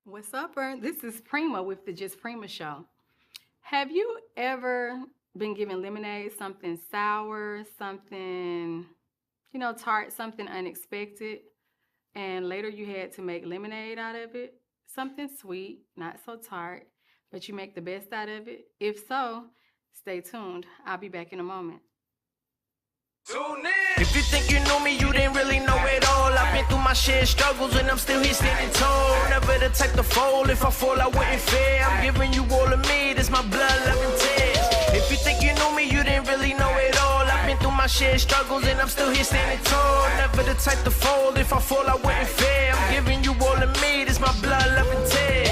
What's up, Ern? This is Prima with the Just Prima Show. Have you ever been given lemonade, something sour, something, tart, something unexpected, and later you had to make lemonade out of it? Something sweet, not so tart, but you make the best out of it? If so, stay tuned. I'll be back in a moment. Tune in. If you think you knew me, you didn't really know it all. I've been through my shared struggles and I'm still here standing tall. Never the type to fold, if I fall I wouldn't fear. I'm giving you all of me, this my blood, love and tears. If you think you knew me, you didn't really know it all. I've been through my shared struggles and I'm still here standing tall. Never the type to fold, if I fall I wouldn't fear. I'm giving you all of me, this my blood, love and tears.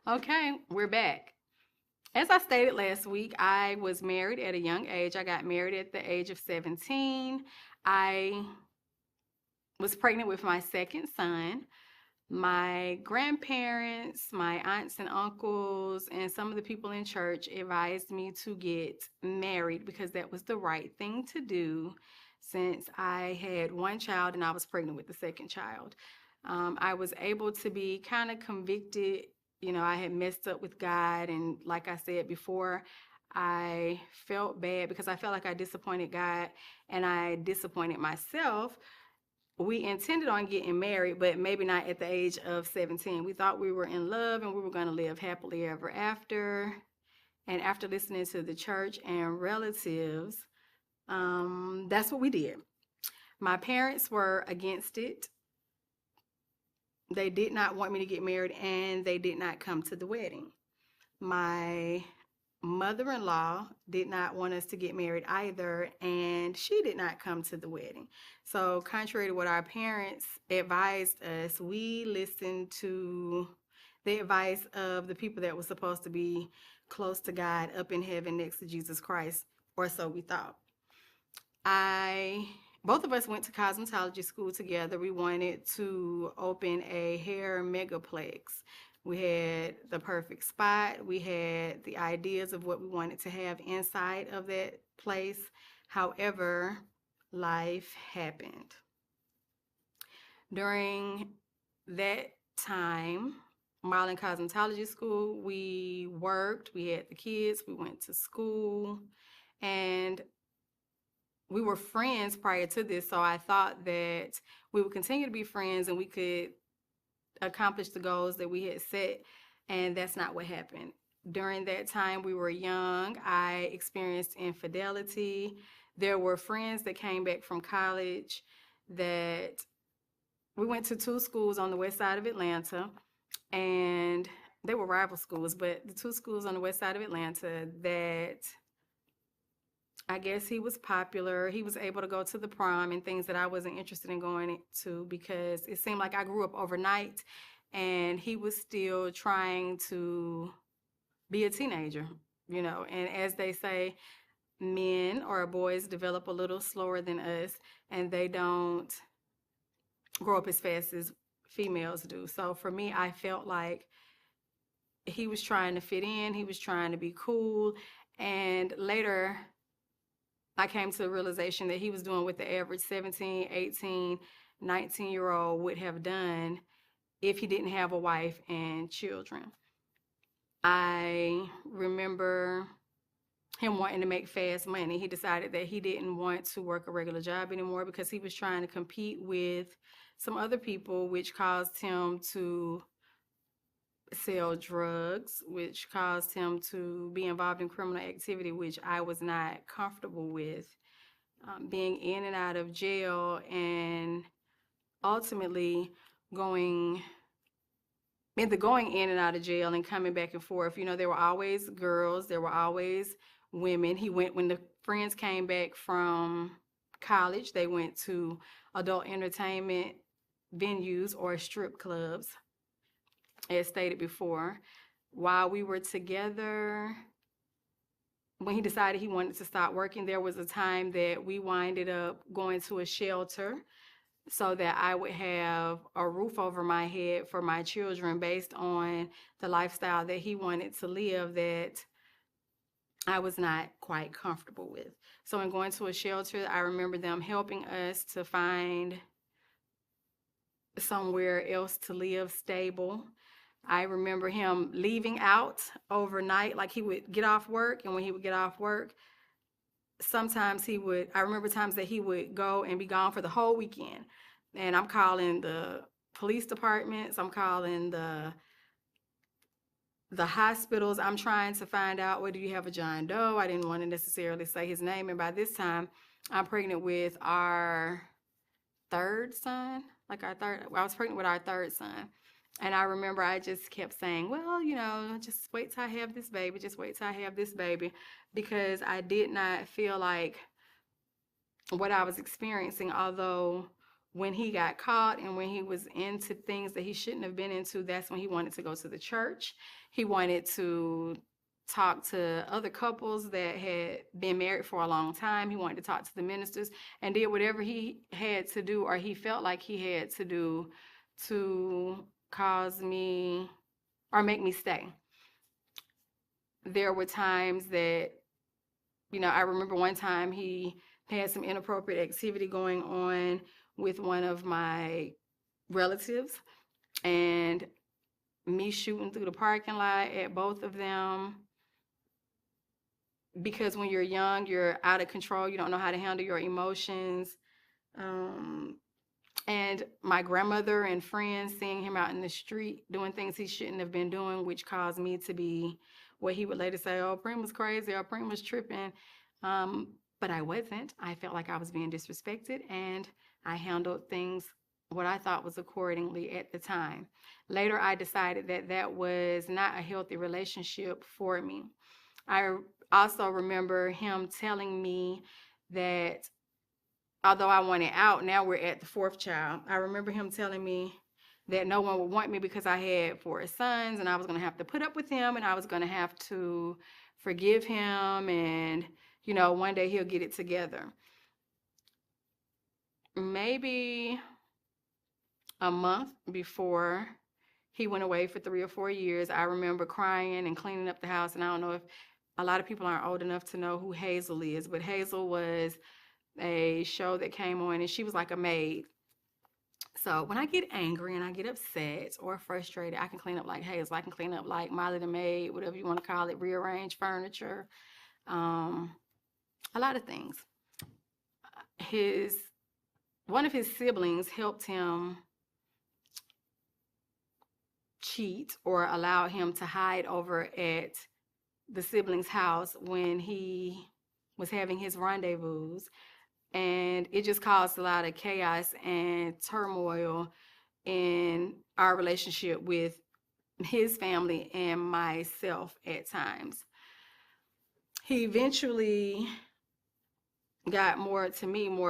Okay, we're back. As I stated last week, I was married at a young age. I got married at the age of 17. I was pregnant with my second son. My grandparents, my aunts and uncles, and some of the people in church advised me to get married because that was the right thing to do since I had one child and I was pregnant with the second child. I was able to be kind of convicted. I had messed up with God, and like I said before, I felt bad because I felt like I disappointed God and I disappointed myself. We intended on getting married, but maybe not at the age of 17. We thought we were in love and we were going to live happily ever after. And after listening to the church and relatives, that's what we did. My parents were against it. They did not want me to get married, and they did not come to the wedding. My mother-in-law did not want us to get married either, and she did not come to the wedding. So contrary to what our parents advised us, we listened to the advice of the people that were supposed to be close to God, up in heaven next to Jesus Christ, or so we thought. Both of us went to cosmetology school together. We wanted to open a hair megaplex. We had the perfect spot. We had the ideas of what we wanted to have inside of that place. However, life happened. During that time, while in cosmetology school, we worked, we had the kids, we went to school, and we were friends prior to this, so I thought that we would continue to be friends and we could accomplish the goals that we had set, and that's not what happened. During that time, we were young. I experienced infidelity. There were friends that came back from college that we went to two schools on the west side of Atlanta, and they were rival schools, but the two schools on the west side of Atlanta that I guess he was popular. He was able to go to the prom and things that I wasn't interested in going to because it seemed like I grew up overnight and he was still trying to be a teenager, And as they say, men or boys develop a little slower than us and they don't grow up as fast as females do. So for me, I felt like he was trying to fit in, he was trying to be cool, and later I came to the realization that he was doing what the average 17, 18, 19-year-old would have done if he didn't have a wife and children. I remember him wanting to make fast money. He decided that he didn't want to work a regular job anymore because he was trying to compete with some other people, which caused him to sell drugs, which caused him to be involved in criminal activity, which I was not comfortable with. Being in and out of jail and ultimately going in and out of jail and coming back and forth. There were always girls, there were always women. When the friends came back from college, they went to adult entertainment venues or strip clubs, as stated before. While we were together, when he decided he wanted to stop working, there was a time that we winded up going to a shelter so that I would have a roof over my head for my children based on the lifestyle that he wanted to live, that I was not quite comfortable with. So in going to a shelter, I remember them helping us to find somewhere else to live stable. I remember him leaving out overnight, like he would get off work, and when he would get off work, sometimes I remember times that he would go and be gone for the whole weekend. And I'm calling the police departments, I'm calling the hospitals. I'm trying to find out, whether you have a John Doe. I didn't want to necessarily say his name. And by this time, I'm pregnant with our third son. I was pregnant with our third son. And I remember I just kept saying, well, just wait till I have this baby. Just wait till I have this baby. Because I did not feel like what I was experiencing, although when he got caught and when he was into things that he shouldn't have been into, that's when he wanted to go to the church. He wanted to talk to other couples that had been married for a long time. He wanted to talk to the ministers and did whatever he had to do, or he felt like he had to do, to cause me or make me stay. There were times that, I remember one time he had some inappropriate activity going on with one of my relatives, and me shooting through the parking lot at both of them, because when you're young, you're out of control. You don't know how to handle your emotions. And my grandmother and friends seeing him out in the street doing things he shouldn't have been doing, which caused me to be what he would later say, oh, Prima's crazy, or Prima's tripping. But I wasn't. I felt like I was being disrespected, and I handled things what I thought was accordingly at the time. Later, I decided that that was not a healthy relationship for me. I also remember him telling me that although I wanted out, now we're at the fourth child. I remember him telling me that no one would want me because I had 4 sons, and I was going to have to put up with him, and I was going to have to forgive him, and one day he'll get it together. Maybe a month before he went away for 3 or 4 years, I remember crying and cleaning up the house. And I don't know if a lot of people aren't old enough to know who Hazel is, but Hazel was a show that came on, and she was like a maid. So when I get angry and I get upset or frustrated, I can clean up like Hazel. I can clean up like Molly the maid, whatever you want to call it, rearrange furniture, a lot of things. One of his siblings helped him cheat or allowed him to hide over at the sibling's house when he was having his rendezvous. And it just caused a lot of chaos and turmoil in our relationship with his family and myself at times. He eventually got more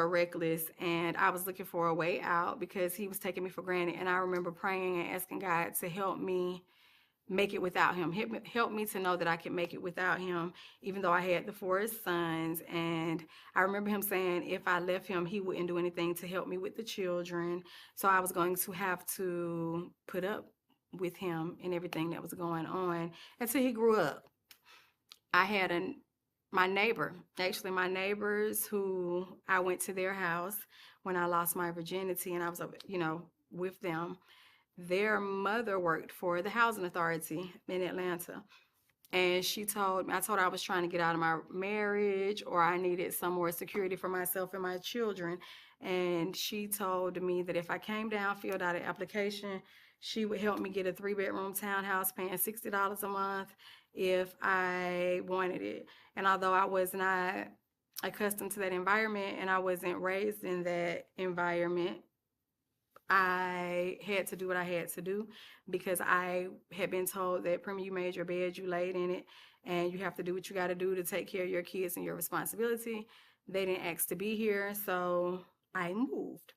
reckless, and I was looking for a way out because he was taking me for granted. And I remember praying and asking God to help me make it without him. Help me to know that I can make it without him, even though I had the 4 sons. And I remember him saying if I left him, he wouldn't do anything to help me with the children. So I was going to have to put up with him and everything that was going on until he grew up. I had my neighbors who I went to their house when I lost my virginity, and I was, with them. Their mother worked for the housing authority in Atlanta. And I told her I was trying to get out of my marriage, or I needed some more security for myself and my children. And she told me that if I came down, filled out an application, she would help me get a 3-bedroom townhouse paying $60 a month if I wanted it. And although I was not accustomed to that environment and I wasn't raised in that environment, I had to do what I had to do because I had been told that, Prima, you made your bed, you laid in it, and you have to do what you got to do to take care of your kids and your responsibility. They didn't ask to be here, so I moved.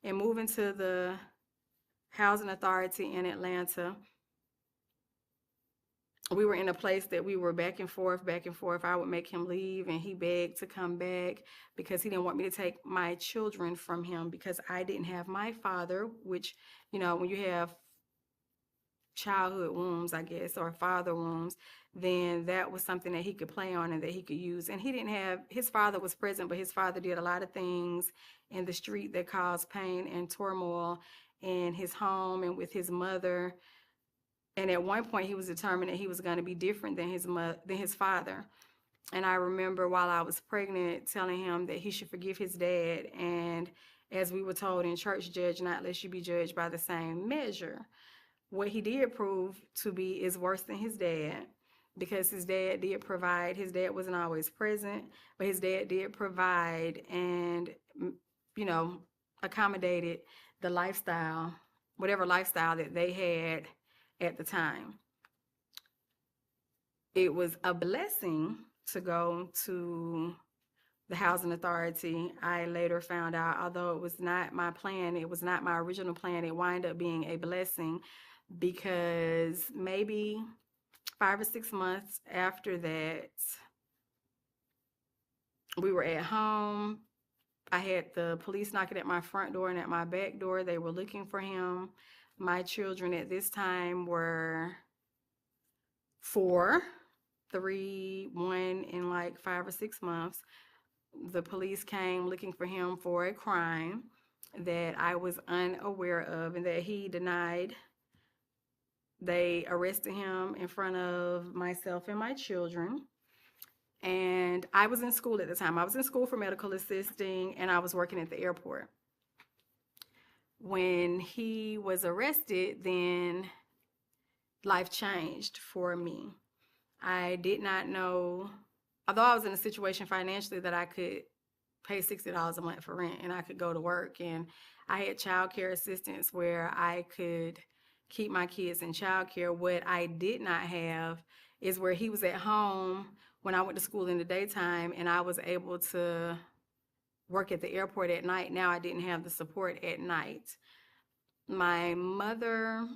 And moving to the housing authority in Atlanta, we were in a place that we were back and forth. I would make him leave, and he begged to come back because he didn't want me to take my children from him because I didn't have my father, which, when you have childhood wounds, I guess, or father wounds, then that was something that he could play on and that he could use. And he didn't have, his father was present, but his father did a lot of things in the street that caused pain and turmoil in his home and with his mother. And at one point, he was determined that he was going to be different than his father. And I remember while I was pregnant telling him that he should forgive his dad. And as we were told in church, judge not lest you be judged by the same measure. What he did prove to be is worse than his dad, because his dad did provide. His dad wasn't always present, but his dad did provide and, you know, accommodated the lifestyle, whatever lifestyle that they had at the time. It was a blessing to go to the housing authority. I later found out, although it was not my plan, it was not my original plan, it wound up being a blessing, because maybe 5 or 6 months after that, we were at home. I had the police knocking at my front door and at my back door. They were looking for him. My children at this time were 4, 3, 1, in like 5 or 6 months. The police came looking for him for a crime that I was unaware of and that he denied. They arrested him in front of myself and my children. And I was in school at the time. I was in school for medical assisting, and I was working at the airport. When he was arrested, then life changed for me. I did not know, although I was in a situation financially that I could pay $60 a month for rent and I could go to work, and I had child care assistance where I could keep my kids in child care. What I did not have is where he was at home when I went to school in the daytime and I was able to work at the airport at night. Now I didn't have the support at night. My mother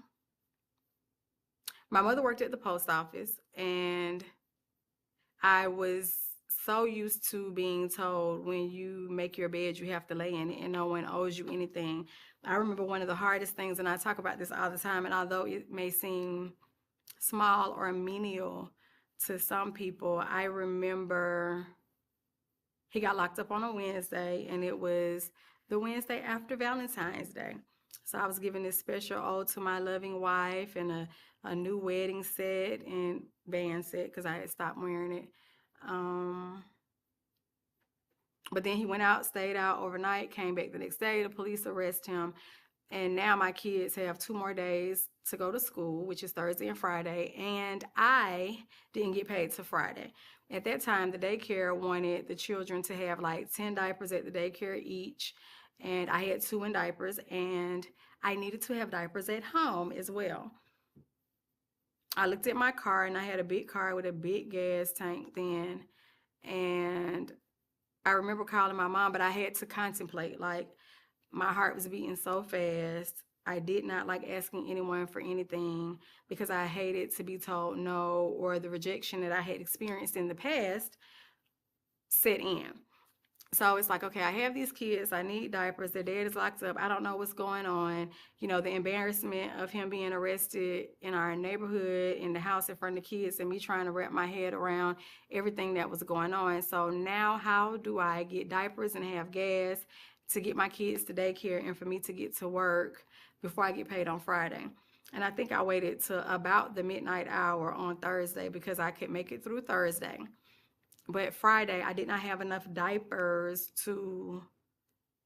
worked at the post office, and I was so used to being told when you make your bed, you have to lay in it and no one owes you anything. I remember one of the hardest things, and I talk about this all the time, and although it may seem small or menial to some people, I remember he got locked up on a Wednesday, and it was the Wednesday after Valentine's Day. So I was giving this special ode to my loving wife and a new wedding set and band set because I had stopped wearing it. But then he went out, stayed out overnight, came back the next day. The police arrested him. And now my kids have 2 more days to go to school, which is Thursday and Friday. And I didn't get paid till Friday. At that time, the daycare wanted the children to have like 10 diapers at the daycare each. And I had 2 in diapers, and I needed to have diapers at home as well. I looked at my car, and I had a big car with a big gas tank then. And I remember calling my mom, but I had to contemplate, like, my heart was beating so fast. I did not like asking anyone for anything because I hated to be told no, or the rejection that I had experienced in the past set in. So it's like, okay, I have these kids, I need diapers, their dad is locked up, I don't know what's going on. You know, the embarrassment of him being arrested in our neighborhood, in the house in front of the kids, and me trying to wrap my head around everything that was going on. So now how do I get diapers and have gas to get my kids to daycare and for me to get to work before I get paid on Friday? And I think I waited to about the midnight hour on Thursday because I could make it through Thursday. But Friday, I did not have enough diapers to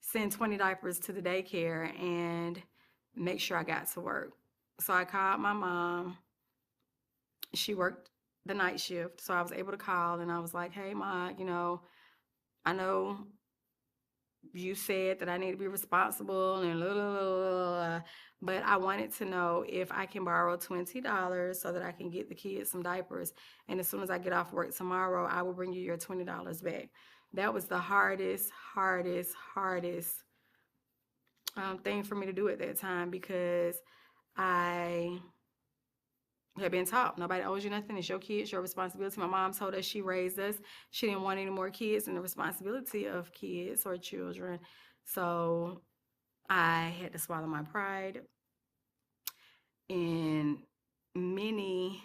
send 20 diapers to the daycare and make sure I got to work. So I called my mom. She worked the night shift, so I was able to call, and I was like, hey, Ma, you know, I know you said that I need to be responsible and blah, blah, blah, blah, but I wanted to know if I can borrow $20 so that I can get the kids some diapers. And as soon as I get off work tomorrow, I will bring you your $20 back. That was the hardest thing for me to do at that time, because I had been taught nobody owes you nothing. It's your kids, your responsibility. My mom told us she raised us. She didn't want any more kids and the responsibility of kids or children. So I had to swallow my pride. In many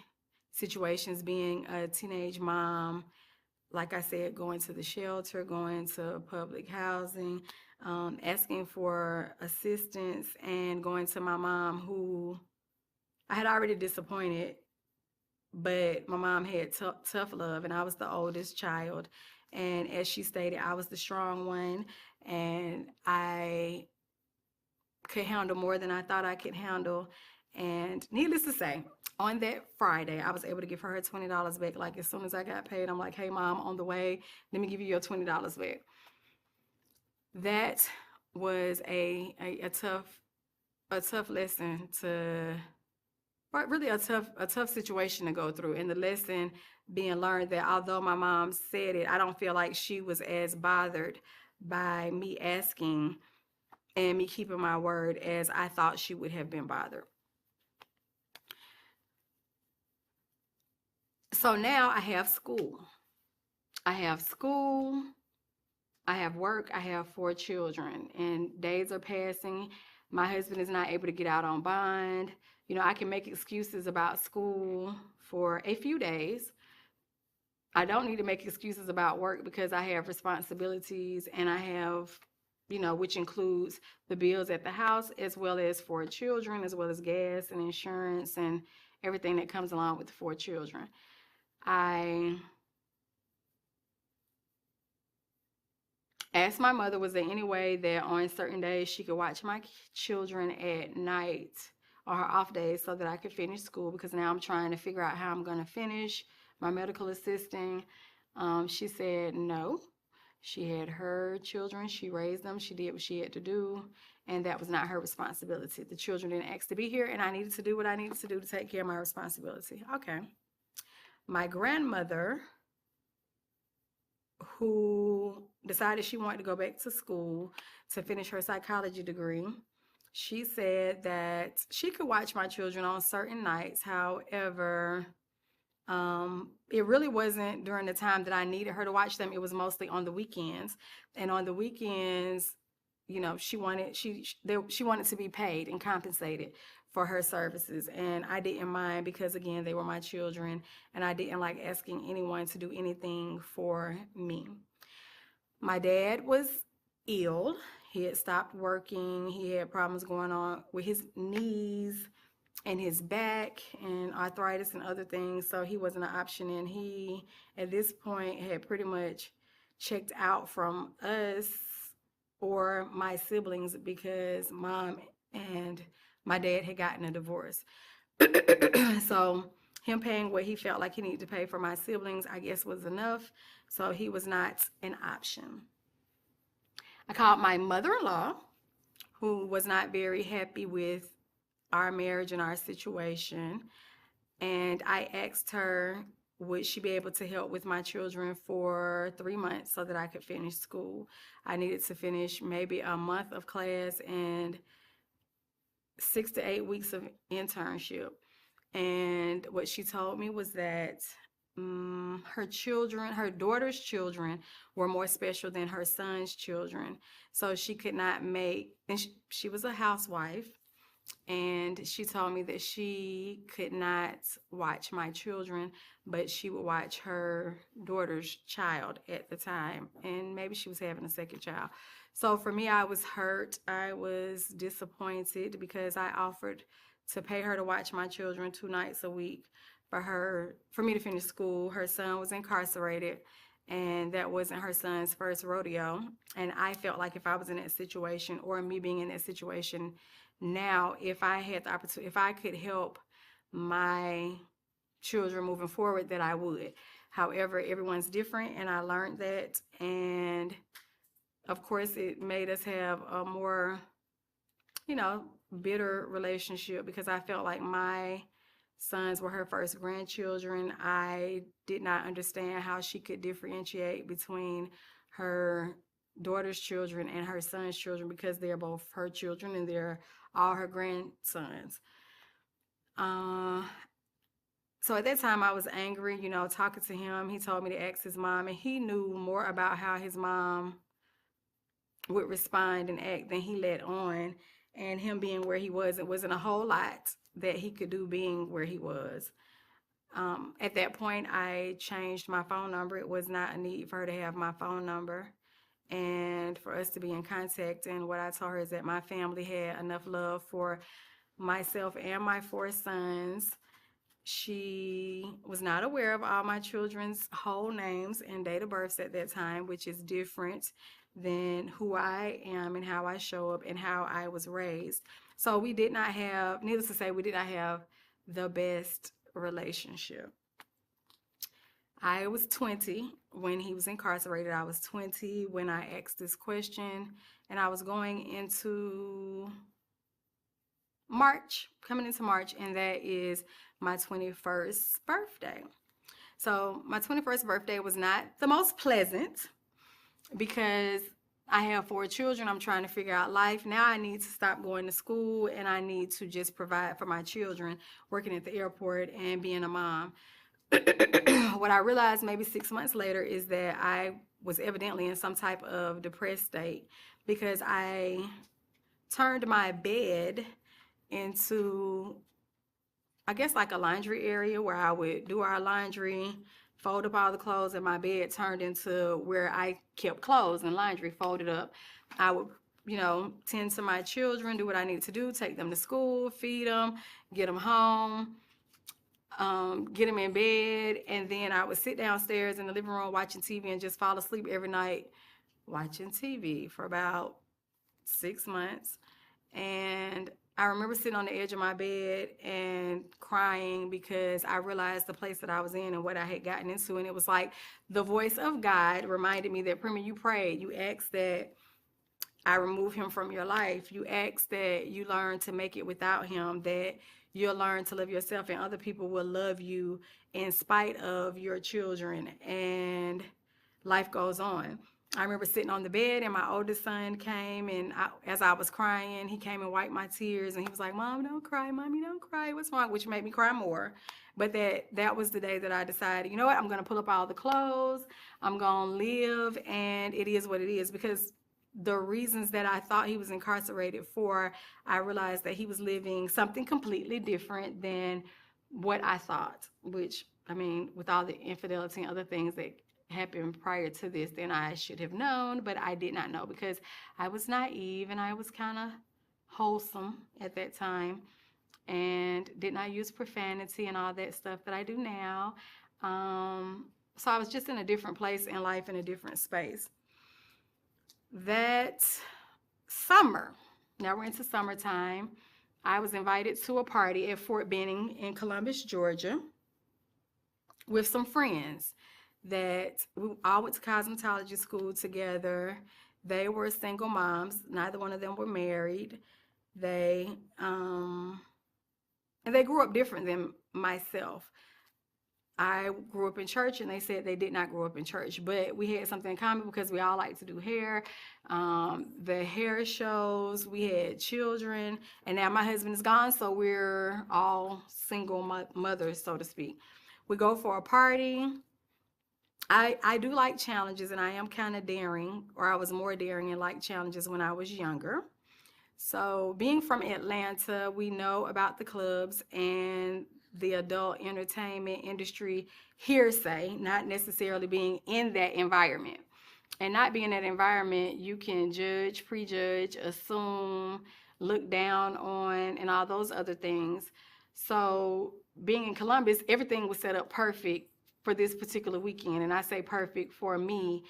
situations being a teenage mom. Like I said, going to the shelter, going to public housing, asking for assistance, and going to my mom, who I had already disappointed, but my mom had tough love, and I was the oldest child. And as she stated, I was the strong one, and I could handle more than I thought I could handle. And needless to say, on that Friday, I was able to give her $20 back. Like, as soon as I got paid, I'm like, hey, Mom, on the way, let me give you your $20 back. That was a tough lesson to, or really a tough situation to go through. And the lesson being learned that although my mom said it, I don't feel like she was as bothered by me asking and me keeping my word as I thought she would have been bothered. So now I have school. I have school, I have work, I have 4 children, and days are passing. My husband is not able to get out on bond. You know, I can make excuses about school for a few days. I don't need to make excuses about work because I have responsibilities, and I have, you know, which includes the bills at the house, as well as 4 children, as well as gas and insurance and everything that comes along with the 4 children. I asked my mother, was there any way that on certain days she could watch my children at night or her off days so that I could finish school, because now I'm trying to figure out how I'm going to finish my medical assisting. She said no. She had her children. She raised them. She did what she had to do, and that was not her responsibility. The children didn't ask to be here, and I needed to do what I needed to do to take care of my responsibility. Okay. My grandmother, who decided she wanted to go back to school to finish her psychology degree, she said that she could watch my children on certain nights. However, it really wasn't during the time that I needed her to watch them. It was mostly on the weekends. And on the weekends, you know, she wanted to be paid and compensated for her services, and I didn't mind because, again, they were my children, and I didn't like asking anyone to do anything for me. My dad was ill. He had stopped working. He had problems going on with his knees and his back and arthritis and other things, so he wasn't an option. And he, at this point, had pretty much checked out from us or my siblings because Mom and my dad had gotten a divorce. So him paying what he felt like he needed to pay for my siblings, I guess, was enough. So he was not an option. I called my mother-in-law, who was not very happy with our marriage and our situation. And I asked her, would she be able to help with my children for 3 months so that I could finish school? I needed to finish maybe a month of class and 6 to 8 weeks of internship. And what she told me was that her daughter's children were more special than her son's children. So she could not make, and she was a housewife, and she told me that she could not watch my children, but she would watch her daughter's child at the time, and maybe she was having a second child. So for me, I was hurt. I was disappointed because I offered to pay her to watch my children 2 nights a week for me to finish school. Her son was incarcerated, and that wasn't her son's first rodeo. And I felt like if I was in that situation, or me being in that situation now, if I had the opportunity, if I could help my children moving forward, that I would. However, everyone's different, and I learned that. And of course, it made us have a more, bitter relationship, because I felt like my sons were her first grandchildren. I did not understand how she could differentiate between her daughter's children and her son's children, because they're both her children and they're all her grandsons. So at that time I was angry, talking to him. He told me to ask his mom, and he knew more about how his mom would respond and act than he let on. And him being where he was, it wasn't a whole lot that he could do being where he was. At that point, I changed my phone number. It was not a need for her to have my phone number and for us to be in contact. And what I told her is that my family had enough love for myself and my 4 sons. She was not aware of all my children's whole names and date of births at that time, which is different than who I am and how I show up and how I was raised. So we did not have, needless to say, we did not have the best relationship. I was 20 when he was incarcerated. I was 20 when I asked this question, and I was going into March, coming into March, and that is my 21st birthday. So my 21st birthday was not the most pleasant because I have 4 children. I'm trying to figure out life. Now I need to stop going to school and I need to just provide for my children, working at the airport and being a mom. What I realized maybe 6 months later is that I was evidently in some type of depressed state because I turned my bed into, I guess, like a laundry area where I would do our laundry, fold up all the clothes, and my bed turned into where I kept clothes and laundry folded up. I would, tend to my children, do what I need to do, take them to school, feed them, get them home, get them in bed, and then I would sit downstairs in the living room watching TV and just fall asleep every night watching TV for about 6 months. And I remember sitting on the edge of my bed and crying because I realized the place that I was in and what I had gotten into. And it was like the voice of God reminded me that, Prima, you prayed. You asked that I remove him from your life. You asked that you learn to make it without him, that you'll learn to love yourself and other people will love you in spite of your children. And life goes on. I remember sitting on the bed and my oldest son came, and as I was crying, he came and wiped my tears and he was like, Mom, don't cry, Mommy, don't cry, what's wrong? Which made me cry more. But that was the day that I decided, you know what, I'm going to pull up all the clothes, I'm going to live, and it is what it is. Because the reasons that I thought he was incarcerated for, I realized that he was living something completely different than what I thought, which, I mean, with all the infidelity and other things that happened prior to this, then I should have known, but I did not know because I was naive and I was kind of wholesome at that time and did not use profanity and all that stuff that I do now. So I was just in a different place in life, in a different space. That summer, now we're into summertime, I was invited to a party at Fort Benning in Columbus, Georgia, with some friends that we all went to cosmetology school together. They were single moms. Neither one of them were married. And they grew up different than myself. I grew up in church, and they said they did not grow up in church, but we had something in common because we all like to do hair, the hair shows, we had children, and now my husband is gone, so we're all single mothers, so to speak. We go for a party. I do like challenges, and I am kind of daring, or I was more daring and like challenges when I was younger. So being from Atlanta, we know about the clubs and the adult entertainment industry hearsay, not necessarily being in that environment. And not being in that environment, you can judge, prejudge, assume, look down on, and all those other things. So being in Columbus, everything was set up perfect for this particular weekend. And I say perfect for me,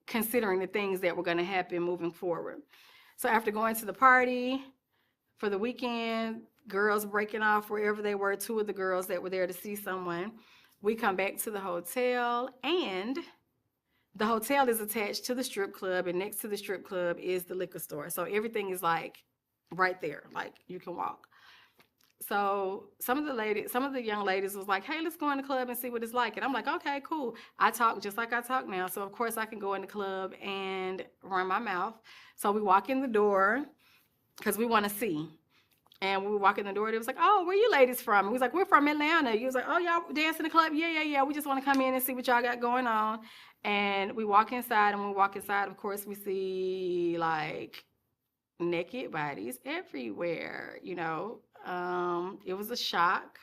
considering the things that were going to happen moving forward. So after going to the party for the weekend, girls breaking off wherever they were, 2 of the girls that were there to see someone, we come back to the hotel, and the hotel is attached to the strip club, and next to the strip club is the liquor store. So everything is like right there, like you can walk. So some of the young ladies was like, hey, let's go in the club and see what it's like. And I'm like, okay, cool. I talk just like I talk now. So of course I can go in the club and run my mouth. So we walk in the door because we want to see. And when we walk in the door, they was like, oh, where you ladies from? And we was like, we're from Atlanta. You was like, oh, y'all dance in the club? Yeah. We just want to come in and see what y'all got going on. And we walk inside, and when we walk inside, of course, we see like naked bodies everywhere, It was a shock.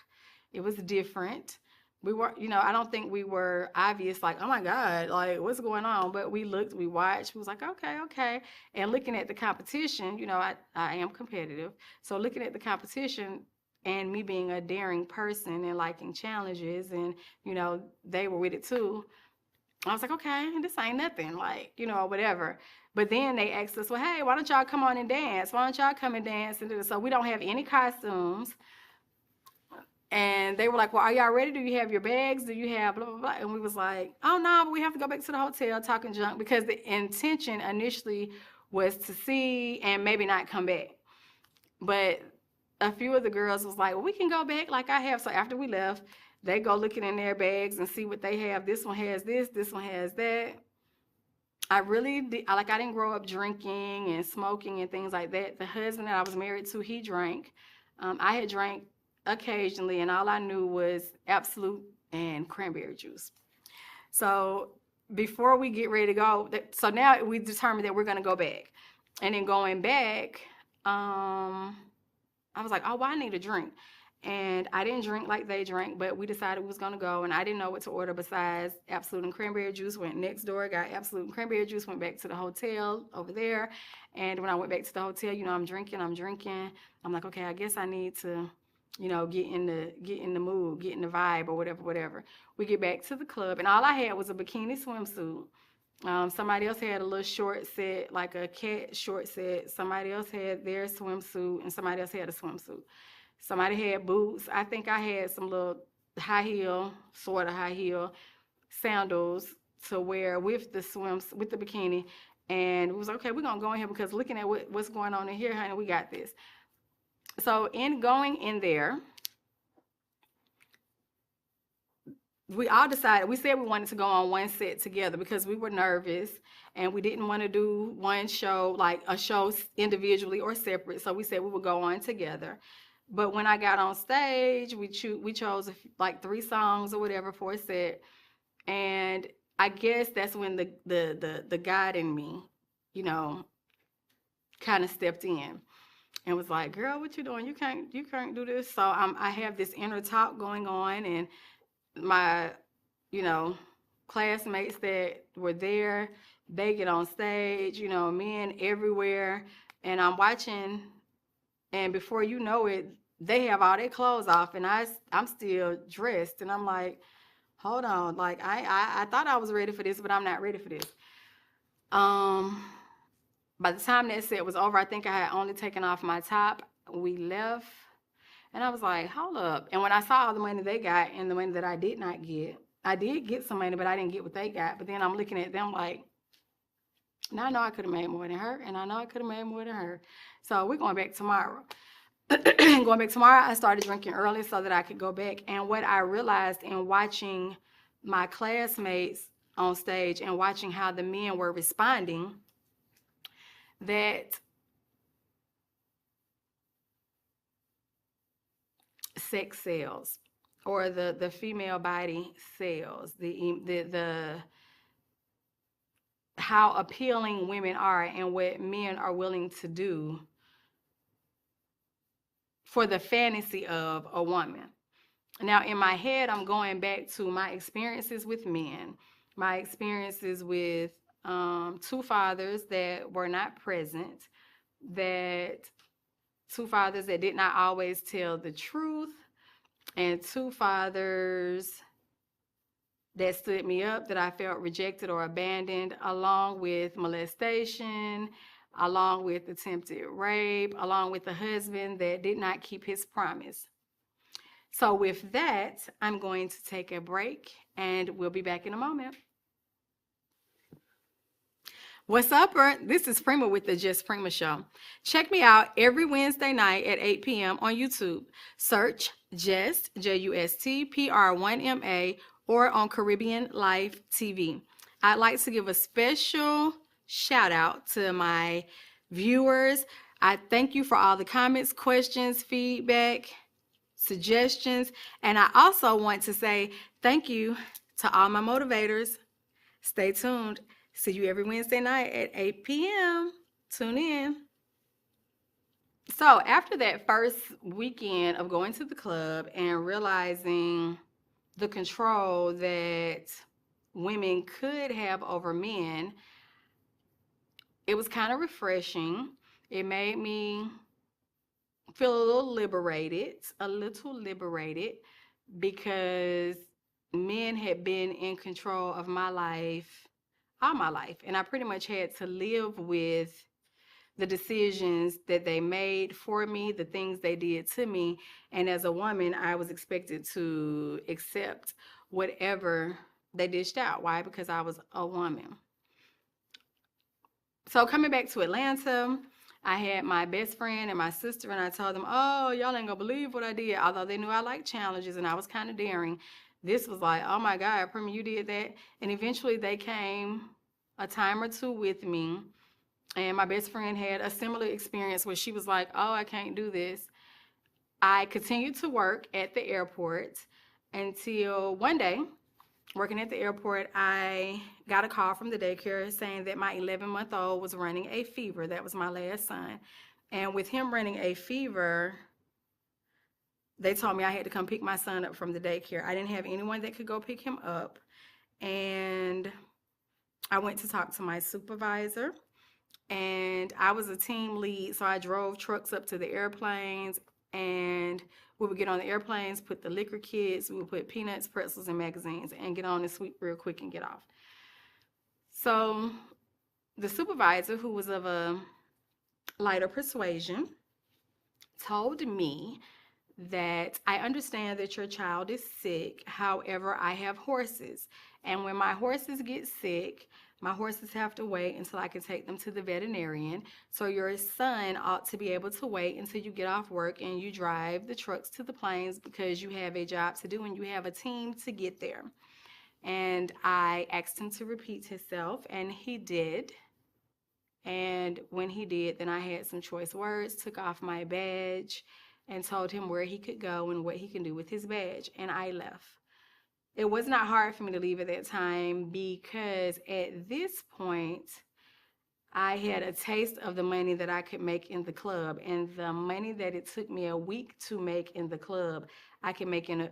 It was different. We were, I don't think we were obvious, like, oh my God, like, what's going on? But we looked, we watched, we was like, okay, okay. And looking at the competition, I am competitive. So looking at the competition and me being a daring person and liking challenges, and, they were with it too. I was like, okay, this ain't nothing, like, whatever. But then they asked us, well, hey, why don't y'all come on and dance? Why don't y'all come and dance? And so we don't have any costumes. And they were like, well, are y'all ready? Do you have your bags? Do you have blah, blah, blah? And we was like, oh, no, but we have to go back to the hotel talking junk, because the intention initially was to see and maybe not come back. But a few of the girls was like, well, we can go back like I have. So after we left, they go looking in their bags and see what they have. This one has this one has that. I really did, I didn't grow up drinking and smoking and things like that. The husband that I was married to, he drank. I had drank occasionally, and all I knew was Absolute and cranberry juice. So before we get ready to go, so now we determined that we're going to go back. And then going back, I was like, oh, well, I need a drink. And I didn't drink like they drank, but we decided we was going to go, and I didn't know what to order besides Absolute and cranberry juice. Went next door, got Absolute and cranberry juice, went back to the hotel over there. And when I went back to the hotel, I'm drinking. I'm like, okay, I guess I need to, get in the mood, get in the vibe, or whatever. We get back to the club, and all I had was a bikini swimsuit. Somebody else had a little short set, like a cat short set. Somebody else had their swimsuit, and somebody else had a swimsuit. Somebody had boots. I think I had some little sort of high heel sandals to wear with the with the bikini. And it was okay, we're gonna go in here, because looking at what's going on in here, honey, we got this. So in going in there, we all decided, we said we wanted to go on one set together because we were nervous and we didn't want to do one show, like a show individually or separate. So we said we would go on together. But when I got on stage, we chose like 3 songs or whatever for a set. And I guess that's when the God in me, kind of stepped in and was like, girl, what you doing? You can't do this. So I have this inner talk going on, and my, classmates that were there, they get on stage, men everywhere, and I'm watching, and before you know it, they have all their clothes off, and I'm still dressed, and I'm like, hold on, like I thought I was ready for this, but I'm not ready for this. By the time that set was over, I think I had only taken off my top. We left, and I was like, hold up. And when I saw all the money they got and the money that I did not get, I did get some money, but I didn't get what they got. But then I'm looking at them like, now I know I could have made more than her, and I know I could have made more than her. So we're going back tomorrow. Going back tomorrow, I started drinking early so that I could go back. And what I realized in watching my classmates on stage and watching how the men were responding, that sex sells, or the female body sells, the how appealing women are and what men are willing to do for the fantasy of a woman. Now, in my head, I'm going back to my experiences with men, my experiences with 2 fathers that were not present, that 2 fathers that did not always tell the truth, and 2 fathers that stood me up, that I felt rejected or abandoned, along with molestation, along with attempted rape, along with a husband that did not keep his promise. So with that, I'm going to take a break, and we'll be back in a moment. What's up, this is Prima with the Just Prima Show. Check me out every Wednesday night at 8 p.m. on YouTube. Search Just, Just, Pr1ma, or on Caribbean Life TV. I'd like to give a special shout out to my viewers. I thank you for all the comments, questions, feedback, suggestions, and I also want to say thank you to all my motivators. Stay tuned. See you every Wednesday night at 8 p.m. Tune in. So after that first weekend of going to the club and realizing the control that women could have over men, it was kind of refreshing. It made me feel a little liberated because men had been in control of my life all my life. And I pretty much had to live with the decisions that they made for me, the things they did to me. And as a woman, I was expected to accept whatever they dished out. Why? Because I was a woman. So coming back to Atlanta, I had my best friend and my sister, and I told them, "Oh, y'all ain't gonna believe what I did." Although they knew I liked challenges and I was kind of daring, this was like, "Oh my God, Prima, you did that!" And eventually, they came a time or two with me, and my best friend had a similar experience where she was like, "Oh, I can't do this." I continued to work at the airport until one day, working at the airport, I got a call from the daycare saying that my 11-month-old was running a fever. That was my last son. And with him running a fever, they told me I had to come pick my son up from the daycare. I didn't have anyone that could go pick him up. And I went to talk to my supervisor, and I was a team lead. So I drove trucks up to the airplanes, and we would get on the airplanes, put the liquor kits, we would put peanuts, pretzels, and magazines, and get on and sweep real quick and get off. So the supervisor, who was of a lighter persuasion, told me that I understand that your child is sick. However, I have horses. And when my horses get sick, my horses have to wait until I can take them to the veterinarian. So your son ought to be able to wait until you get off work and you drive the trucks to the planes because you have a job to do and you have a team to get there. And I asked him to repeat himself, and he did. And when he did, then I had some choice words, took off my badge, and told him where he could go and what he can do with his badge. And I left. It was not hard for me to leave at that time because at this point, I had a taste of the money that I could make in the club. And the money that it took me a week to make in the club, I could make in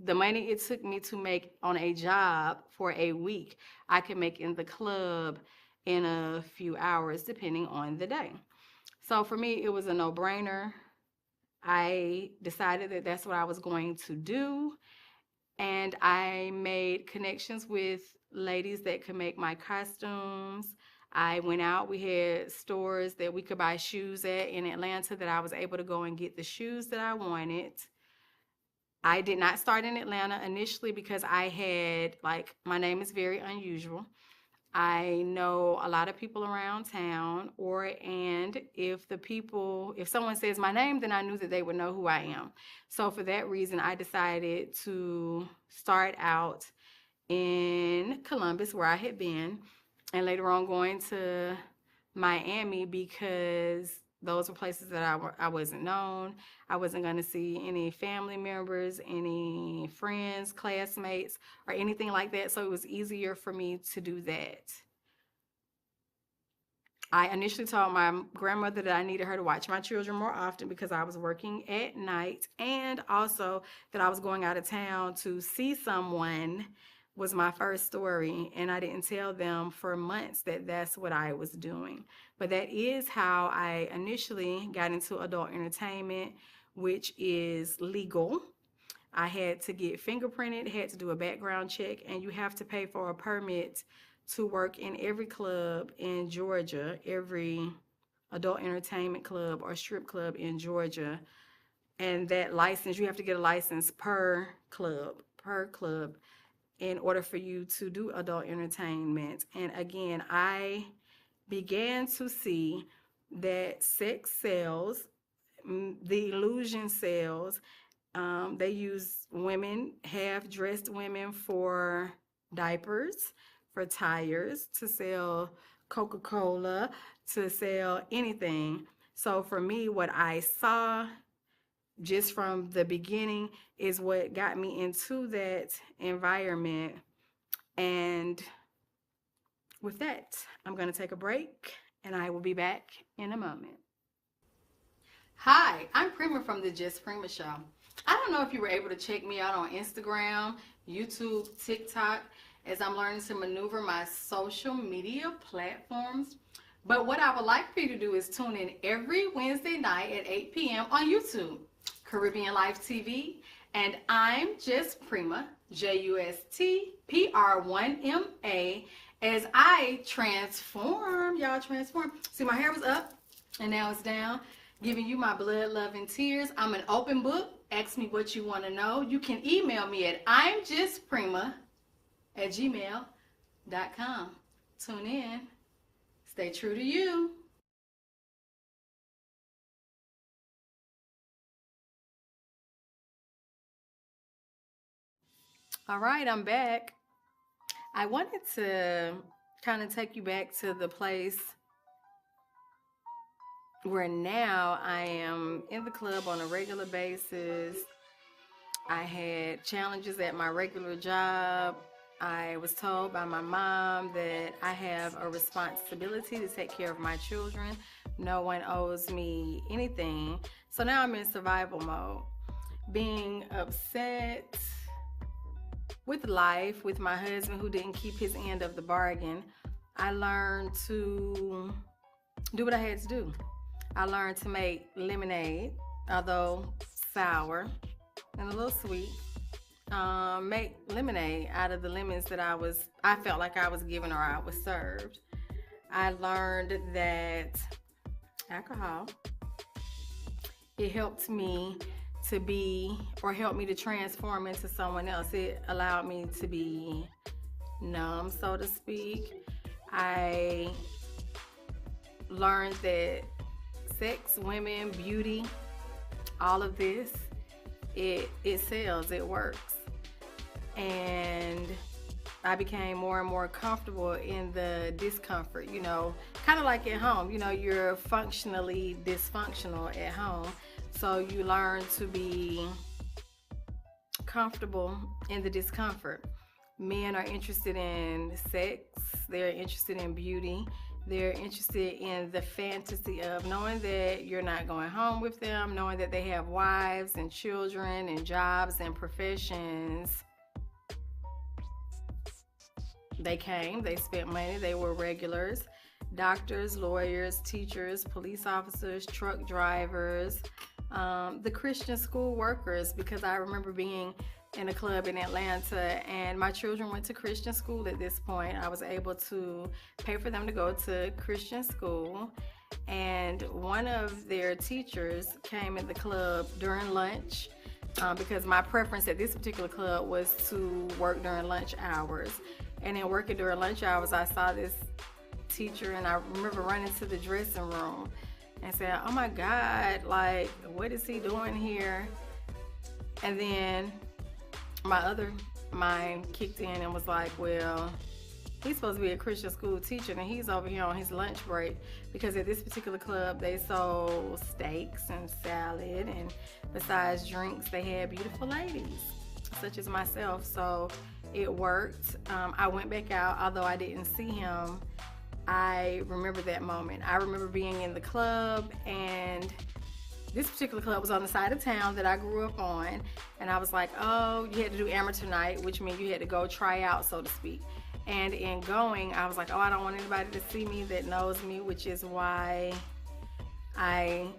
the money it took me to make on a job for a week, I could make in the club in a few hours, depending on the day. So for me, it was a no brainer. I decided that that's what I was going to do. And I made connections with ladies that could make my costumes. I went out, we had stores that we could buy shoes at in Atlanta that I was able to go and get the shoes that I wanted. I did not start in Atlanta initially because I had, like, my name is very unusual. I know a lot of people around town, and if someone says my name, then I knew that they would know who I am. So for that reason, I decided to start out in Columbus, where I had been, and later on going to Miami because those were places that I wasn't known. I wasn't going to see any family members, any friends, classmates, or anything like that. So it was easier for me to do that. I initially told my grandmother that I needed her to watch my children more often because I was working at night, and also that I was going out of town to see someone was my first story, and I didn't tell them for months that that's what I was doing. But that is how I initially got into adult entertainment, which is legal. I had to get fingerprinted, had to do a background check, and you have to pay for a permit to work in every club in Georgia, every adult entertainment club or strip club in Georgia. And that license, you have to get a license per club in order for you to do adult entertainment. And again, I began to see that sex sells, the illusion sells. They use women, half-dressed women, for diapers, for tires, to sell Coca-Cola, to sell anything. So for me, what I saw just from the beginning is what got me into that environment. And with that, I'm going to take a break, and I will be back in a moment. Hi, I'm Prima from the Pr1ma Show. I don't know if you were able to check me out on Instagram, YouTube, TikTok, as I'm learning to maneuver my social media platforms. But what I would like for you to do is tune in every Wednesday night at 8 p.m. on YouTube, Caribbean Life TV, and I'm just Prima, JUSTPR1MA, as I transform. Y'all transform. See, my hair was up and now it's down, giving you my blood, love, and tears. I'm an open book. Ask me what you want to know. You can email me at imjustprima@gmail.com. Tune in. Stay true to you. All right, I'm back. I wanted to kind of take you back to the place where now I am in the club on a regular basis. I had challenges at my regular job. I was told by my mom that I have a responsibility to take care of my children. No one owes me anything. So now I'm in survival mode. Being upset with life, with my husband who didn't keep his end of the bargain, I learned to do what I had to do. I learned to make lemonade, although sour and a little sweet. Make lemonade out of the lemons that I felt like I was given or I was served. I learned that alcohol, it helped me to be, or helped me to transform into someone else. It allowed me to be numb, so to speak. I learned that sex, women, beauty, all of this, it sells, it works. And I became more and more comfortable in the discomfort, kind of like at home. You're functionally dysfunctional at home. So you learn to be comfortable in the discomfort. Men are interested in sex, they're interested in beauty, they're interested in the fantasy of knowing that you're not going home with them, knowing that they have wives and children and jobs and professions. They came, they spent money, they were regulars. Doctors, lawyers, teachers, police officers, truck drivers, the Christian school workers, because I remember being in a club in Atlanta and my children went to Christian school at this point. I was able to pay for them to go to Christian school, and one of their teachers came in the club during lunch because my preference at this particular club was to work during lunch hours. And in working during lunch hours, I saw this teacher and I remember running to the dressing room and saying, oh my God, like, what is he doing here? And then my other mind kicked in and was like, well, he's supposed to be a Christian school teacher and he's over here on his lunch break, because at this particular club they sold steaks and salad, and besides drinks they had beautiful ladies such as myself. So it worked. I went back out, although I didn't see him. I remember that moment. I remember being in the club, and this particular club was on the side of town that I grew up on, and I was like, oh, you had to do amateur night, which meant you had to go try out, so to speak. And in going, I was like, oh, I don't want anybody to see me that knows me, which is why it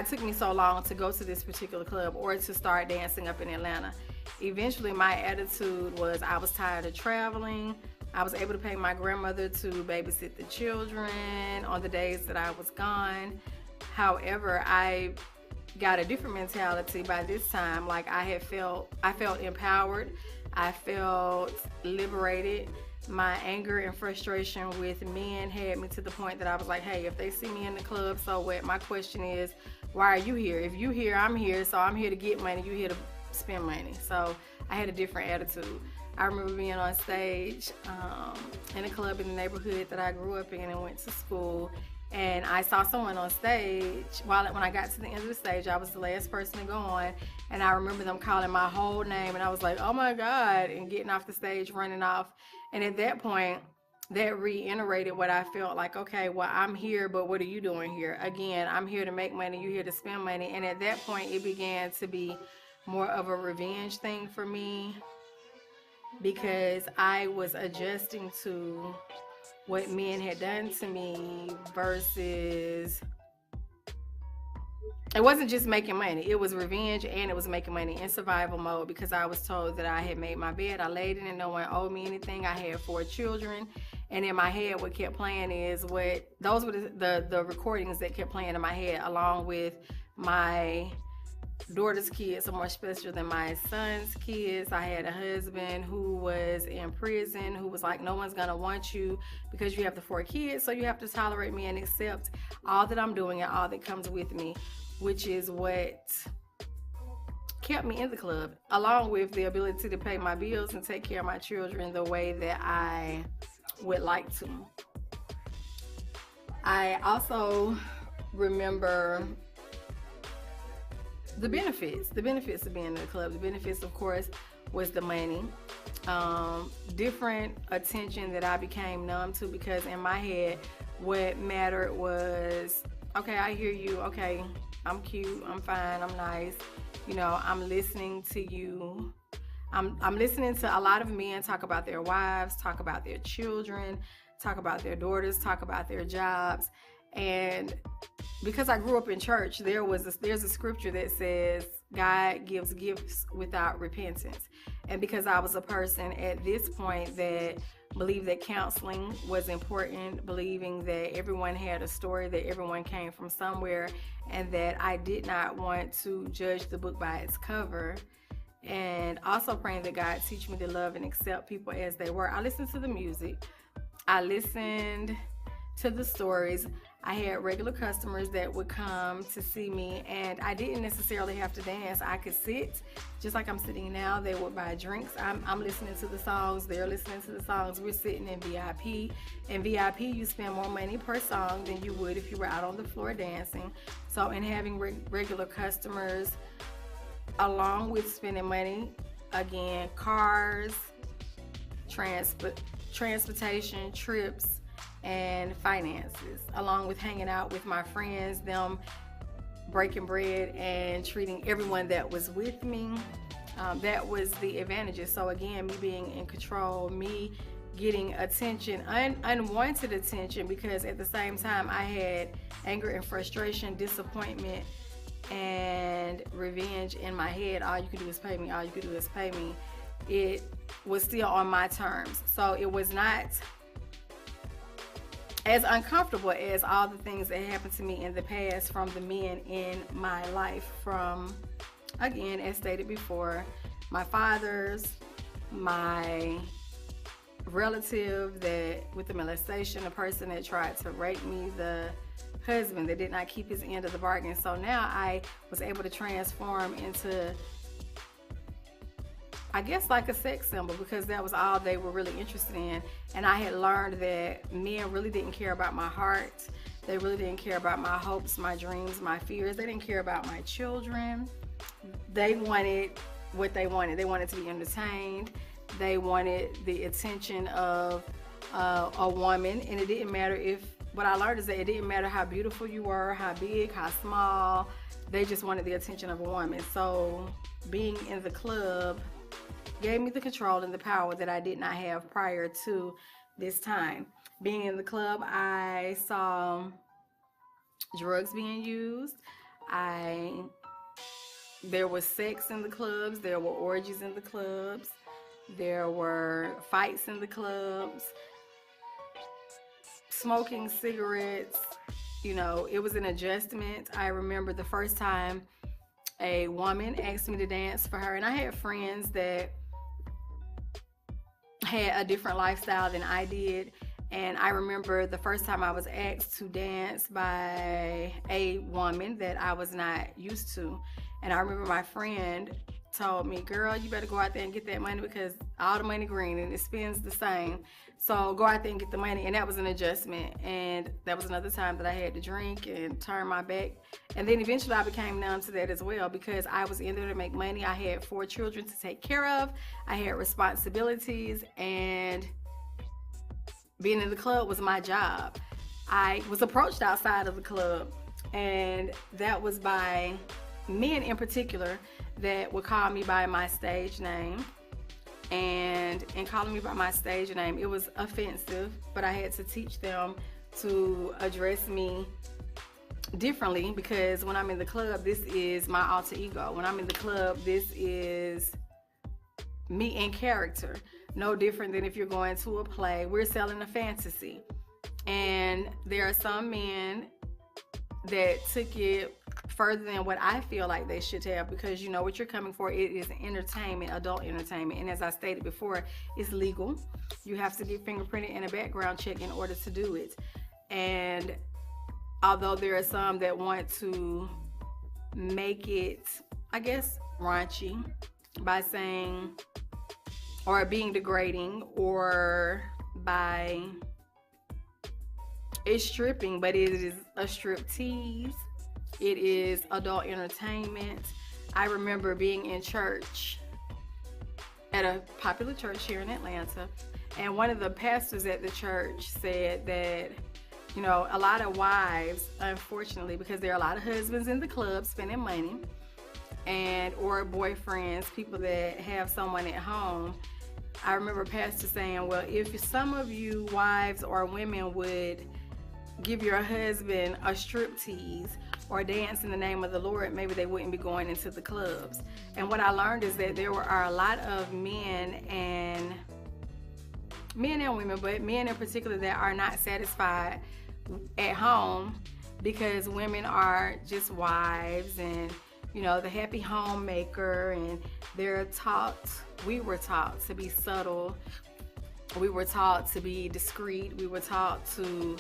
took me so long to go to this particular club or to start dancing up in Atlanta. Eventually, my attitude was I was tired of traveling. I was able to pay my grandmother to babysit the children on the days that I was gone. However, I got a different mentality by this time. Like I felt empowered. I felt liberated. My anger and frustration with men had me to the point that I was like, hey, if they see me in the club, so what? My question is, why are you here? If you here, I'm here. So I'm here to get money. You here to spend money. So I had a different attitude. I remember being on stage in a club in the neighborhood that I grew up in and went to school, and I saw someone on stage. When I got to the end of the stage, I was the last person to go on, and I remember them calling my whole name, and I was like, oh my God, and getting off the stage, running off. And at that point, that reiterated what I felt like, okay, well, I'm here, but what are you doing here? Again, I'm here to make money, you're here to spend money. And at that point, it began to be more of a revenge thing for me, because I was adjusting to what men had done to me versus, it wasn't just making money, it was revenge, and it was making money in survival mode, because I was told that I had made my bed, I laid in it, no one owed me anything. I had 4 children, and in my head what kept playing is what, those were the recordings that kept playing in my head, along with my daughter's kids are more special than my son's kids. I had a husband who was in prison, who was like, no one's gonna want you because you have the 4 kids, so you have to tolerate me and accept all that I'm doing and all that comes with me, which is what kept me in the club, along with the ability to pay my bills and take care of my children the way that I would like to. I also remember the benefits of being in the club. The benefits, of course, was the money, different attention that I became numb to, because in my head, what mattered was, okay, I hear you, okay, I'm cute, I'm fine, I'm nice, you know, I'm listening to you. I'm listening to a lot of men talk about their wives, talk about their children, talk about their daughters, talk about their jobs. And because I grew up in church, there's a scripture that says God gives gifts without repentance. And because I was a person at this point that believed that counseling was important, believing that everyone had a story, that everyone came from somewhere, and that I did not want to judge the book by its cover, and also praying that God teach me to love and accept people as they were, I listened to the music, I listened to the stories. I had regular customers that would come to see me, and I didn't necessarily have to dance. I could sit just like I'm sitting now. They would buy drinks. I'm listening to the songs. They're listening to the songs. We're sitting in VIP. In VIP, you spend more money per song than you would if you were out on the floor dancing. So in having regular customers, along with spending money, again, cars, transportation, trips, and finances, along with hanging out with my friends, them breaking bread and treating everyone that was with me. That was the advantages. So again, me being in control, me getting attention, unwanted attention, because at the same time I had anger and frustration, disappointment, and revenge in my head. All you could do is pay me, all you could do is pay me. It was still on my terms. So it was not as uncomfortable as all the things that happened to me in the past from the men in my life, from, again, as stated before, my fathers, my relative that with the molestation, the person that tried to rape me, the husband that did not keep his end of the bargain. So now I was able to transform into, I guess, like a sex symbol, because that was all they were really interested in. And I had learned that men really didn't care about my heart. They really didn't care about my hopes, my dreams, my fears. They didn't care about my children. They wanted what they wanted. They wanted to be entertained. They wanted the attention of a woman. And it didn't matter if, what I learned is that it didn't matter how beautiful you were, how big, how small. They just wanted the attention of a woman. So being in the club gave me the control and the power that I did not have prior to this time. Being in the club, I saw drugs being used. There was sex in the clubs. There were orgies in the clubs. There were fights in the clubs. Smoking cigarettes. You know, it was an adjustment. I remember the first time a woman asked me to dance for her, and I had friends that had a different lifestyle than I did. And I remember the first time I was asked to dance by a woman that I was not used to. And I remember my friend told me, girl, you better go out there and get that money, because all the money green and it spends the same. So go out there and get the money. And that was an adjustment. And that was another time that I had to drink and turn my back. And then eventually I became numb to that as well, because I was in there to make money. I had 4 children to take care of. I had responsibilities, and being in the club was my job. I was approached outside of the club, and that was by men in particular that would call me by my stage name. And in calling me by my stage name, it was offensive, but I had to teach them to address me differently, because when I'm in the club, this is my alter ego. When I'm in the club, this is me in character. No different than if you're going to a play. We're selling a fantasy. And there are some men that took it further than what I feel like they should have, because you know what you're coming for. It is entertainment, adult entertainment. And as I stated before, it's legal. You have to get fingerprinted and a background check in order to do it. And although there are some that want to make it, I guess, raunchy by saying, or being degrading, or by it's stripping, but it is a strip tease. It is adult entertainment. I remember being in church at a popular church here in Atlanta, and one of the pastors at the church said that, you know, a lot of wives, unfortunately, because there are a lot of husbands in the club spending money, and or boyfriends, people that have someone at home. I remember pastor saying, well, if some of you wives or women would give your husband a strip tease or dance in the name of the Lord, maybe they wouldn't be going into the clubs. And what I learned is that there are a lot of men and women, but men in particular, that are not satisfied at home because women are just wives and, you know, the happy homemaker, and they're taught, we were taught to be subtle, we were taught to be discreet, we were taught to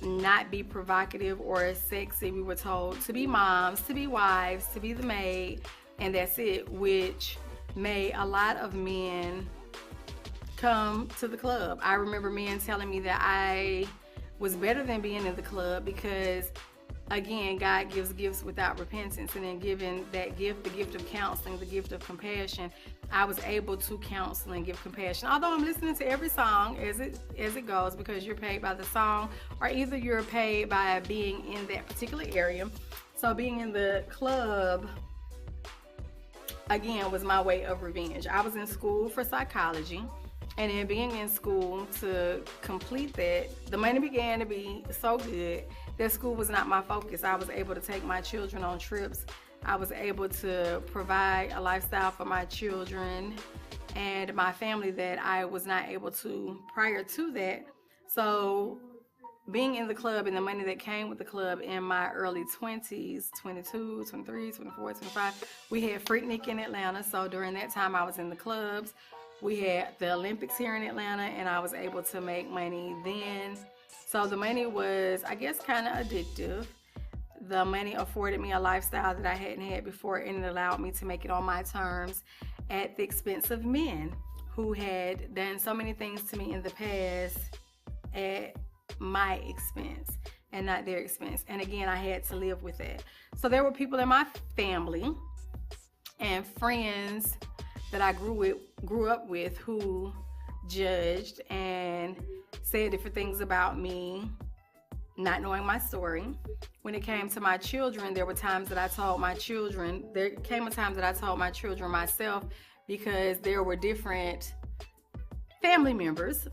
not be provocative or sexy, we were told to be moms, to be wives, to be the maid, and that's it, which made a lot of men come to the club. I remember men telling me that I was better than being in the club because, again, God gives gifts without repentance, and then giving that gift, the gift of counseling, the gift of compassion, I was able to counsel and give compassion. Although I'm listening to every song as it goes, because you're paid by the song, or either you're paid by being in that particular area. So being in the club, again, was my way of revenge. I was in school for psychology, and then being in school to complete that, the money began to be so good that school was not my focus. I was able to take my children on trips. I was able to provide a lifestyle for my children and my family that I was not able to prior to that. So being in the club and the money that came with the club in my early 20s, 22, 23, 24, 25, we had Freaknik in Atlanta. So during that time I was in the clubs. We had the Olympics here in Atlanta, and I was able to make money then. So the money was, I guess, kind of addictive. The money afforded me a lifestyle that I hadn't had before, and it allowed me to make it on my terms at the expense of men who had done so many things to me in the past at my expense and not their expense. And again, I had to live with that. So there were people in my family and friends that I grew up with who judged and said different things about me, not knowing my story. When it came to my children, there were times that I told my children, there came a time that I told my children myself, because there were different family members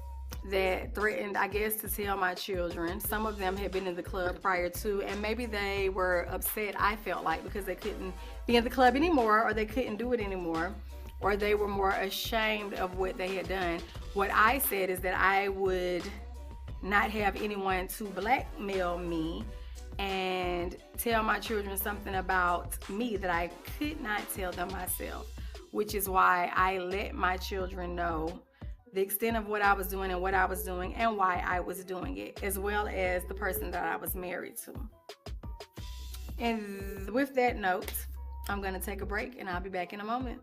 that threatened, I guess, to tell my children. Some of them had been in the club prior to, and maybe they were upset, I felt like, because they couldn't be in the club anymore, or they couldn't do it anymore, or they were more ashamed of what they had done. What I said is that I would not have anyone to blackmail me and tell my children something about me that I could not tell them myself, which is why I let my children know the extent of what I was doing and what I was doing and why I was doing it, as well as the person that I was married to. And with that note, I'm going to take a break, and I'll be back in a moment.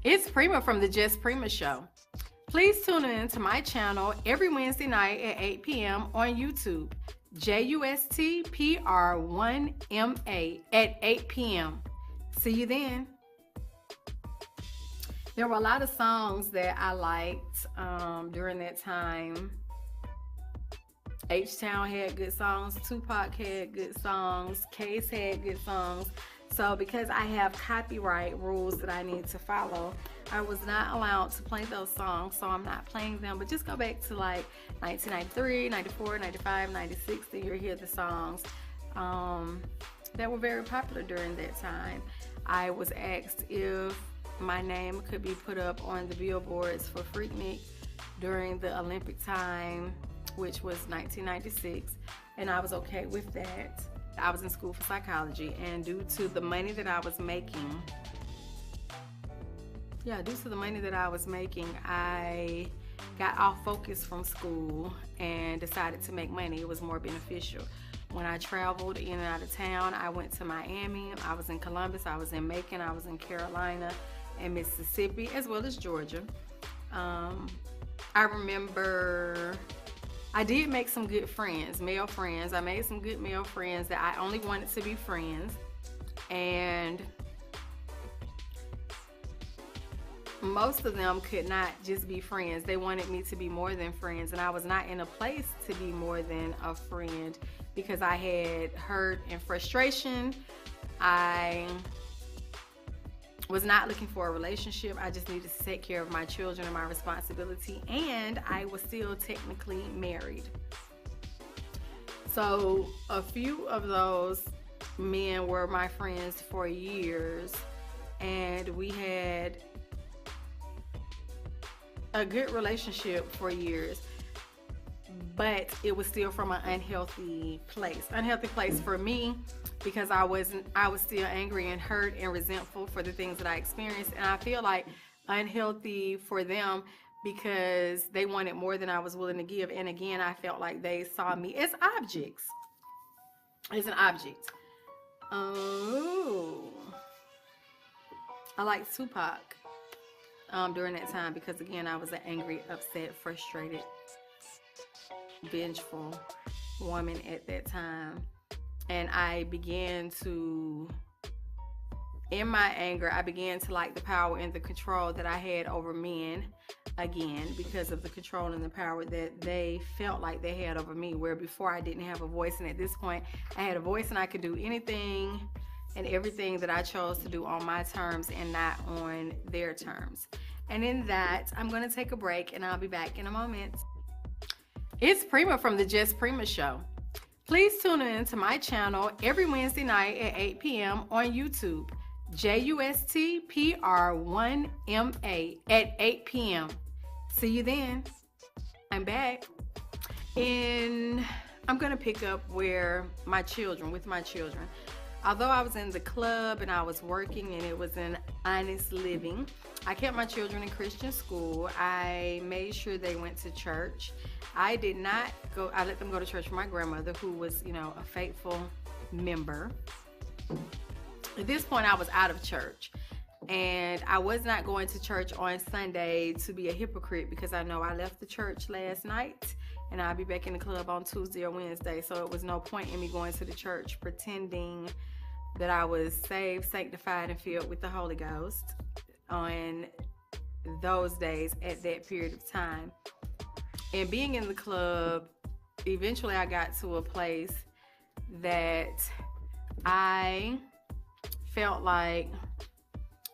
It's Prima from the Just Prima Show. Please tune in to my channel every Wednesday night at 8 p.m. on YouTube, JUST Pr1ma at 8 p.m. See you then. There were a lot of songs that I liked during that time. H-Town had good songs, Tupac had good songs, Case had good songs. So because I have copyright rules that I need to follow, I was not allowed to play those songs, so I'm not playing them. But just go back to like 1993, 94, 95, 96, then you'll hear the songs that were very popular during that time. I was asked if my name could be put up on the billboards for Freaknik during the Olympic time, which was 1996, and I was okay with that. I was in school for psychology, and due to the money that I was making, I got off focus from school and decided to make money. It was more beneficial. When I traveled in and out of town, I went to Miami, I was in Columbus, I was in Macon, I was in Carolina and Mississippi, as well as Georgia. I remember I did make some good friends, male friends. I made some good male friends that I only wanted to be friends. And most of them could not just be friends. They wanted me to be more than friends. And I was not in a place to be more than a friend because I had hurt and frustration. I was not looking for a relationship. I just needed to take care of my children and my responsibility, and I was still technically married. So a few of those men were my friends for years, and we had a good relationship for years, but it was still from an unhealthy place. Unhealthy place for me because I was still angry and hurt and resentful for the things that I experienced, and I feel like unhealthy for them because they wanted more than I was willing to give. And again, I felt like they saw me as objects. As an object. Oh, I liked Tupac during that time because again, I was an angry, upset, frustrated, vengeful woman at that time. And I began to, in my anger, I began to like the power and the control that I had over men again because of the control and the power that they felt like they had over me, where before I didn't have a voice, and at this point I had a voice and I could do anything and everything that I chose to do on my terms and not on their terms. And in that, I'm going to take a break and I'll be back in a moment. It's Prima from the Just Prima Show. Please tune in to my channel every Wednesday night at 8 p.m. on YouTube, Pr1ma at 8 p.m. See you then. I'm back. And I'm going to pick up with my children. Although I was in the club and I was working and it was an honest living, I kept my children in Christian school. I made sure they went to church. I did not go, I let them go to church with my grandmother, who was, a faithful member. At this point, I was out of church. And I was not going to church on Sunday to be a hypocrite because I know I left the church last night and I'll be back in the club on Tuesday or Wednesday. So it was no point in me going to the church pretending that I was saved, sanctified, and filled with the Holy Ghost on those days at that period of time. And being in the club, eventually I got to a place that I felt like,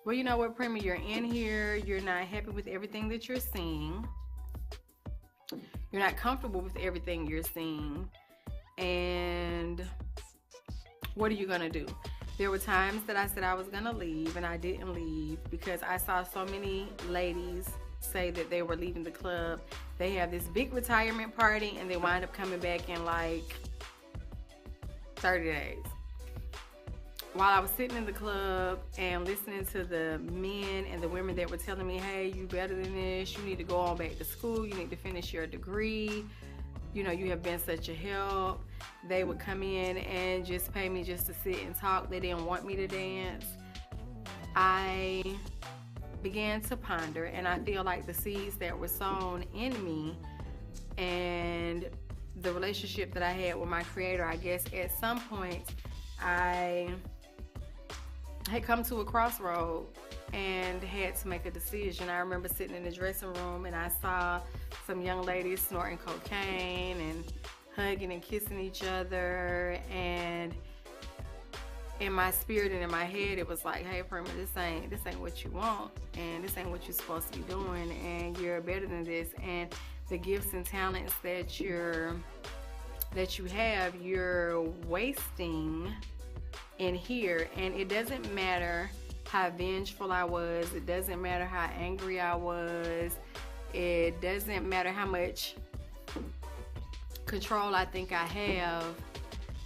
well, you know what, Prima, you're in here, you're not happy with everything that you're seeing. You're not comfortable with everything you're seeing. And what are you gonna do? There were times that I said I was gonna leave and I didn't leave because I saw so many ladies say that they were leaving the club. They have this big retirement party and they wind up coming back in like 30 days. While I was sitting in the club and listening to the men and the women that were telling me, hey, you better than this, you need to go on back to school, you need to finish your degree, you have been such a help. They would come in and just pay me just to sit and talk. They didn't want me to dance. I began to ponder, and I feel like the seeds that were sown in me and the relationship that I had with my Creator, I guess at some point I had come to a crossroad and had to make a decision. I remember sitting in the dressing room and I saw some young ladies snorting cocaine and hugging and kissing each other, and in my spirit and in my head, it was like, hey, Prima, this ain't what you want, and this ain't what you're supposed to be doing, and you're better than this. And the gifts and talents that you have, you're wasting in here. And it doesn't matter how vengeful I was. It doesn't matter how angry I was. It doesn't matter how much control I think I have.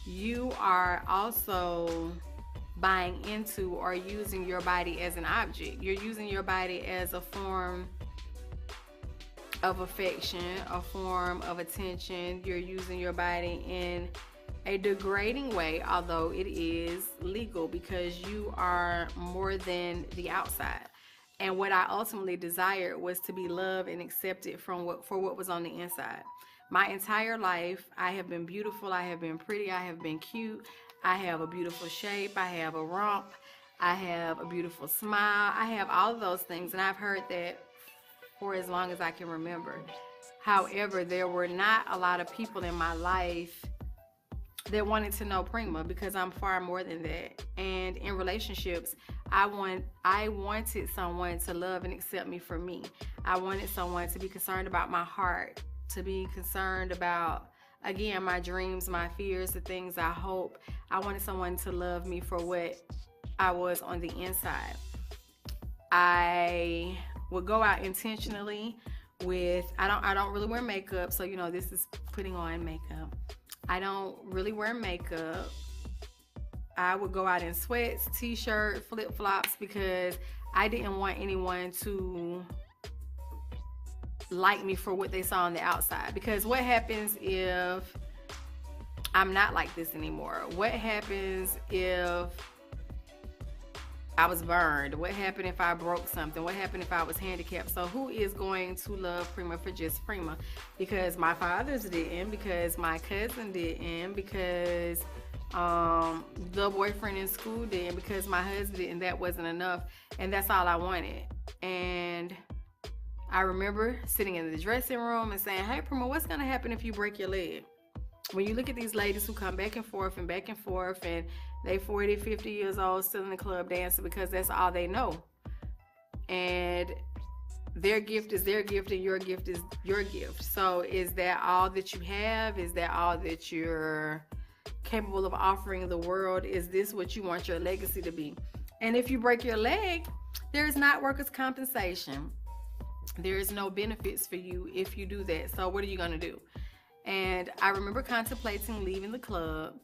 You are also buying into or using your body as an object. You're using your body as a form of affection, a form of attention. You're using your body in a degrading way, although it is legal, because you are more than the outside. And what I ultimately desired was to be loved and accepted for what was on the inside. My entire life, I have been beautiful, I have been pretty, I have been cute, I have a beautiful shape, I have a rump, I have a beautiful smile, I have all of those things, and I've heard that for as long as I can remember. However, there were not a lot of people in my life that wanted to know Prima, because I'm far more than that. And in relationships, I wanted someone to love and accept me for me. I wanted someone to be concerned about my heart, to be concerned about, again, my dreams, my fears, the things I hope. I wanted someone to love me for what I was on the inside. I would go out intentionally with, I don't really wear makeup, so this is putting on makeup. I don't really wear makeup. I would go out in sweats, t-shirt, flip-flops, because I didn't want anyone to like me for what they saw on the outside. Because what happens if I'm not like this anymore? What happens if I was burned? What happened if I broke something? What happened if I was handicapped? So who is going to love Prima for just Prima? Because my fathers didn't, because my cousin didn't, because the boyfriend in school didn't, because my husband didn't. That wasn't enough, and that's all I wanted. And I remember sitting in the dressing room and saying, hey, Prima, what's going to happen if you break your leg? When you look at these ladies who come back and forth, and they 40, 50 years old, still in the club dancing because that's all they know. And their gift is their gift, and your gift is your gift. So is that all that you have? Is that all that you're capable of offering the world? Is this what you want your legacy to be? And if you break your leg, there is not workers' compensation. There is no benefits for you if you do that. So what are you going to do? And I remember contemplating leaving the club,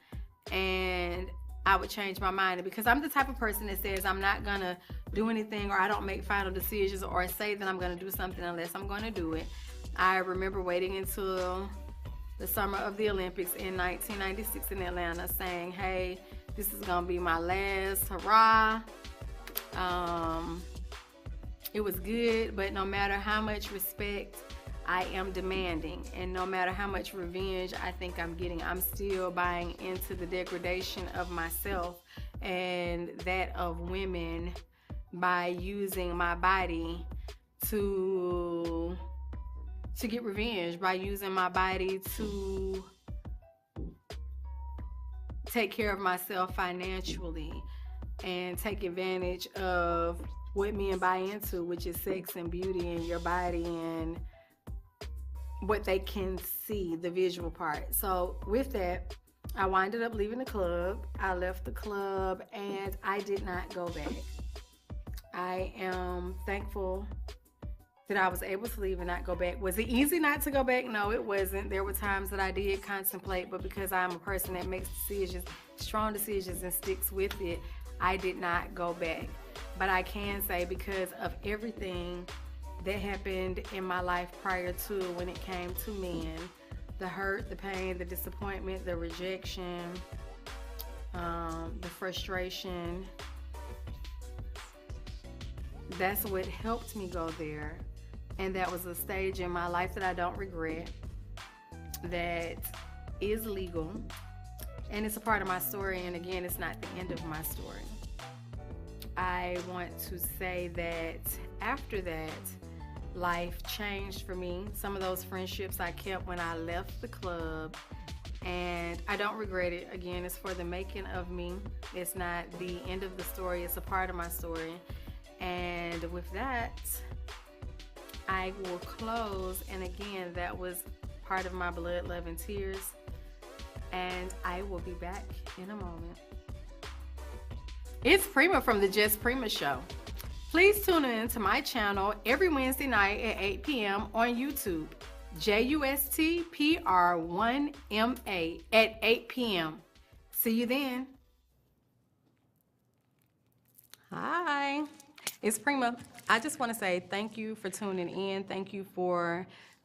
and I would change my mind, because I'm the type of person that says I'm not going to do anything, or I don't make final decisions or say that I'm going to do something unless I'm going to do it. I remember waiting until the summer of the Olympics in 1996 in Atlanta, saying, hey, this is going to be my last hurrah. It was good, but no matter how much respect I am demanding, and no matter how much revenge I think I'm getting, I'm still buying into the degradation of myself and that of women by using my body to get revenge, by using my body to take care of myself financially and take advantage of what men buy into, which is sex and beauty and your body and what they can see, the visual part. So with that, I winded up leaving the club. I left the club and I did not go back. I am thankful that I was able to leave and not go back. Was it easy not to go back? No, it wasn't. There were times that I did contemplate, but because I'm a person that makes decisions, strong decisions, and sticks with it, I did not go back. But I can say, because of everything that happened in my life prior to, when it came to men, the hurt, the pain, the disappointment, the rejection, the frustration, that's what helped me go there. And that was a stage in my life that I don't regret, that is legal, and it's a part of my story. And again, it's not the end of my story. I want to say that after that, life changed for me. Some of those friendships I kept when I left the club, and I don't regret it. Again, it's for the making of me. It's not the end of the story, it's a part of my story. And with that, I will close. And again, that was part of my blood, love, and tears. And I will be back in a moment. It's Prima from the Just Prima Show. Please tune in to my channel every Wednesday night at 8 p.m. on YouTube. JUSTPR1MA at 8 p.m. See you then. Hi, it's Prima. I just want to say thank you for tuning in. Thank you for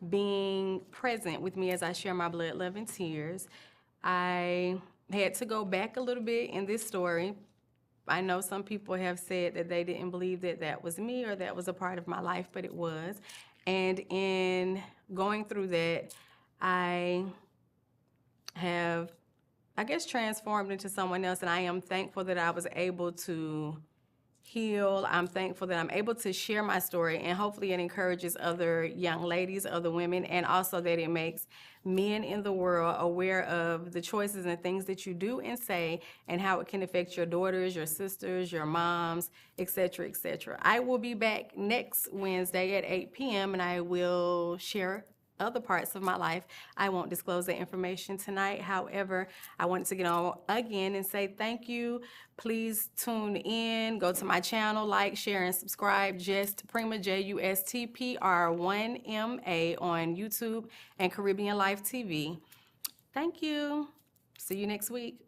being present with me as I share my blood, love, and tears. I had to go back a little bit in this story. I know some people have said that they didn't believe that that was me or that was a part of my life, but it was. And in going through that, I have, I guess, transformed into someone else, and I am thankful that I was able to heal. I'm thankful that I'm able to share my story, and hopefully it encourages other young ladies, other women, and also that it makes men in the world aware of the choices and things that you do and say and how it can affect your daughters, your sisters, your moms, etc., etc. I will be back next Wednesday at 8 p.m. and I will share other parts of my life. I won't disclose that information tonight. However, I wanted to get on again and say thank you. Please tune in, go to my channel, like, share, and subscribe. Just Prima, JUSTPR1MA on YouTube and Caribbean Life TV. Thank you. See you next week.